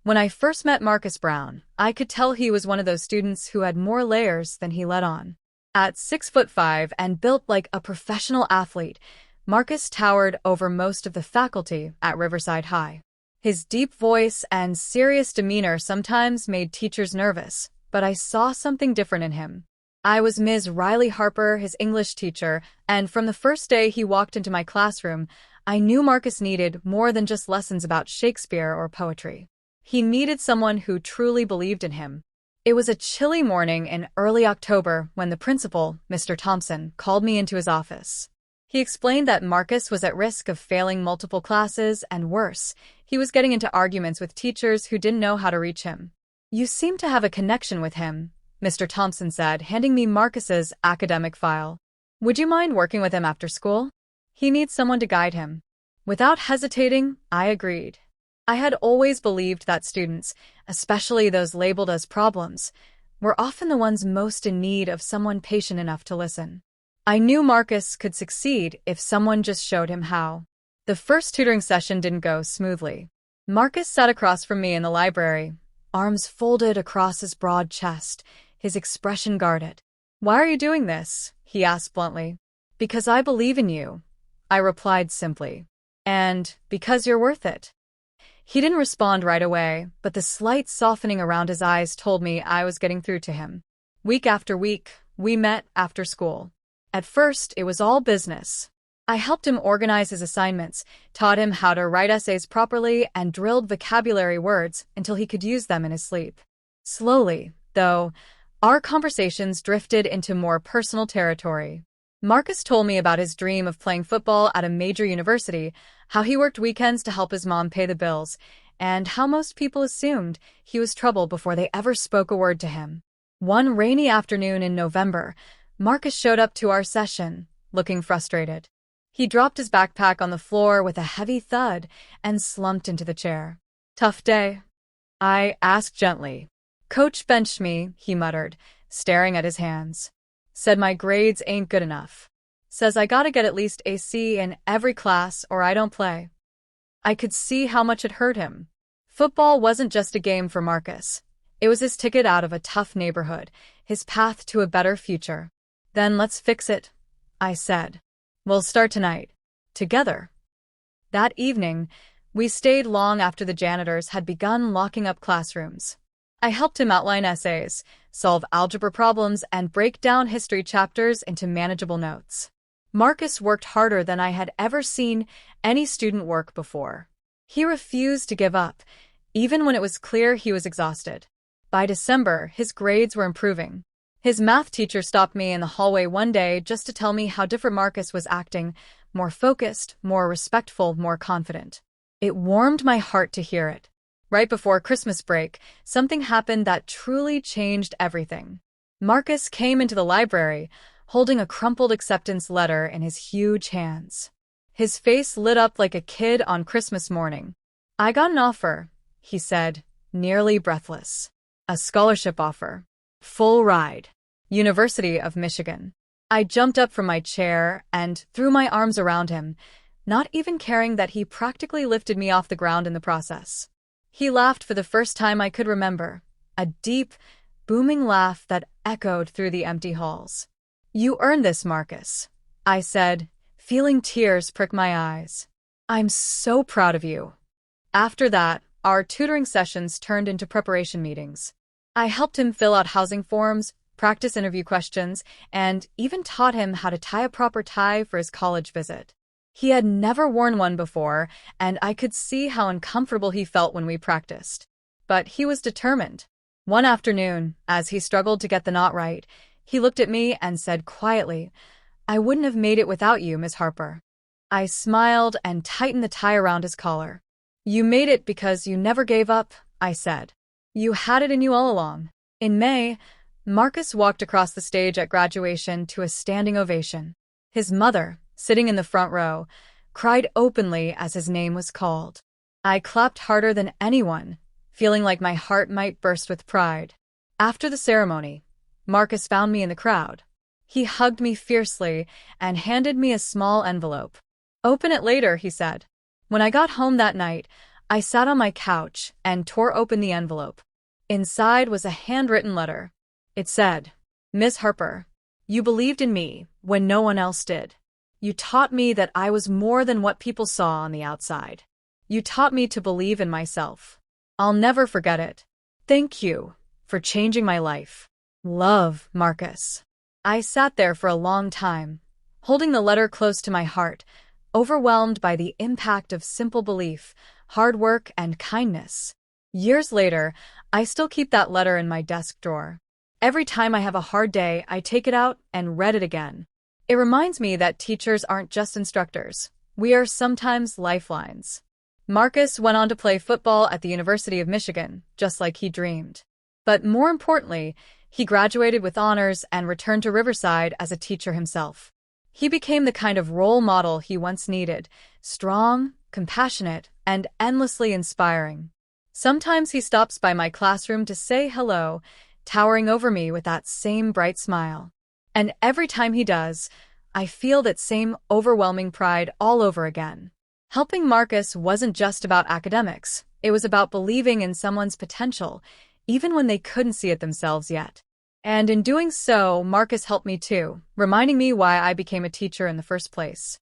When I first met Marcus Brown, I could tell he was one of those students who had more layers than he let on. At 6'5" and built like a professional athlete, Marcus towered over most of the faculty at Riverside High. His deep voice and serious demeanor sometimes made teachers nervous, but I saw something different in him. I was Ms. Riley Harper, his English teacher, and from the first day he walked into my classroom, I knew Marcus needed more than just lessons about Shakespeare or poetry. He needed someone who truly believed in him. It was a chilly morning in early October when the principal, Mr. Thompson, called me into his office. He explained that Marcus was at risk of failing multiple classes, and worse, he was getting into arguments with teachers who didn't know how to reach him. "You seem to have a connection with him," Mr. Thompson said, handing me Marcus's academic file. "Would you mind working with him after school? He needs someone to guide him." Without hesitating, I agreed. I had always believed that students, especially those labeled as problems, were often the ones most in need of someone patient enough to listen. I knew Marcus could succeed if someone just showed him how. The first tutoring session didn't go smoothly. Marcus sat across from me in the library, arms folded across his broad chest, his expression guarded. "Why are you doing this?" he asked bluntly. "Because I believe in you," I replied simply. "And because you're worth it." He didn't respond right away, but the slight softening around his eyes told me I was getting through to him. Week after week, we met after school. At first, it was all business. I helped him organize his assignments, taught him how to write essays properly, and drilled vocabulary words until he could use them in his sleep. Slowly, though, our conversations drifted into more personal territory. Marcus told me about his dream of playing football at a major university, how he worked weekends to help his mom pay the bills, and how most people assumed he was trouble before they ever spoke a word to him. One rainy afternoon in November, Marcus showed up to our session, looking frustrated. He dropped his backpack on the floor with a heavy thud and slumped into the chair. "Tough day?" I asked gently. "Coach benched me," he muttered, staring at his hands. "Said my grades ain't good enough. Says I gotta get at least a C in every class or I don't play." I could see how much it hurt him. Football wasn't just a game for Marcus. It was his ticket out of a tough neighborhood, his path to a better future. "Then let's fix it," I said. "We'll start tonight. Together." That evening, we stayed long after the janitors had begun locking up classrooms. I helped him outline essays, solve algebra problems, and break down history chapters into manageable notes. Marcus worked harder than I had ever seen any student work before. He refused to give up, even when it was clear he was exhausted. By December, his grades were improving. His math teacher stopped me in the hallway one day just to tell me how different Marcus was acting, more focused, more respectful, more confident. It warmed my heart to hear it. Right before Christmas break, something happened that truly changed everything. Marcus came into the library, holding a crumpled acceptance letter in his huge hands. His face lit up like a kid on Christmas morning. "I got an offer," he said, nearly breathless. "A scholarship offer. Full ride. University of Michigan." I jumped up from my chair and threw my arms around him, not even caring that he practically lifted me off the ground in the process. He laughed for the first time I could remember, a deep, booming laugh that echoed through the empty halls. "You earned this, Marcus," I said, feeling tears prick my eyes. "I'm so proud of you." After that, our tutoring sessions turned into preparation meetings. I helped him fill out housing forms, practice interview questions, and even taught him how to tie a proper tie for his college visit. He had never worn one before, and I could see how uncomfortable he felt when we practiced. But he was determined. One afternoon, as he struggled to get the knot right, he looked at me and said quietly, "I wouldn't have made it without you, Miss Harper." I smiled and tightened the tie around his collar. "You made it because you never gave up," I said. "You had it in you all along." In May, Marcus walked across the stage at graduation to a standing ovation. His mother, sitting in the front row, cried openly as his name was called. I clapped harder than anyone, feeling like my heart might burst with pride. After the ceremony, Marcus found me in the crowd. He hugged me fiercely and handed me a small envelope. "Open it later," he said. When I got home that night, I sat on my couch and tore open the envelope. Inside was a handwritten letter. It said, "Miss Harper, you believed in me when no one else did. You taught me that I was more than what people saw on the outside. You taught me to believe in myself. I'll never forget it. Thank you for changing my life. Love, Marcus." I sat there for a long time, holding the letter close to my heart, overwhelmed by the impact of simple belief, hard work, and kindness. Years later, I still keep that letter in my desk drawer. Every time I have a hard day, I take it out and read it again. It reminds me that teachers aren't just instructors. We are sometimes lifelines. Marcus went on to play football at the University of Michigan, just like he dreamed. But more importantly, he graduated with honors and returned to Riverside as a teacher himself. He became the kind of role model he once needed, strong, compassionate, and endlessly inspiring. Sometimes he stops by my classroom to say hello, towering over me with that same bright smile. And every time he does, I feel that same overwhelming pride all over again. Helping Marcus wasn't just about academics. It was about believing in someone's potential, even when they couldn't see it themselves yet. And in doing so, Marcus helped me too, reminding me why I became a teacher in the first place.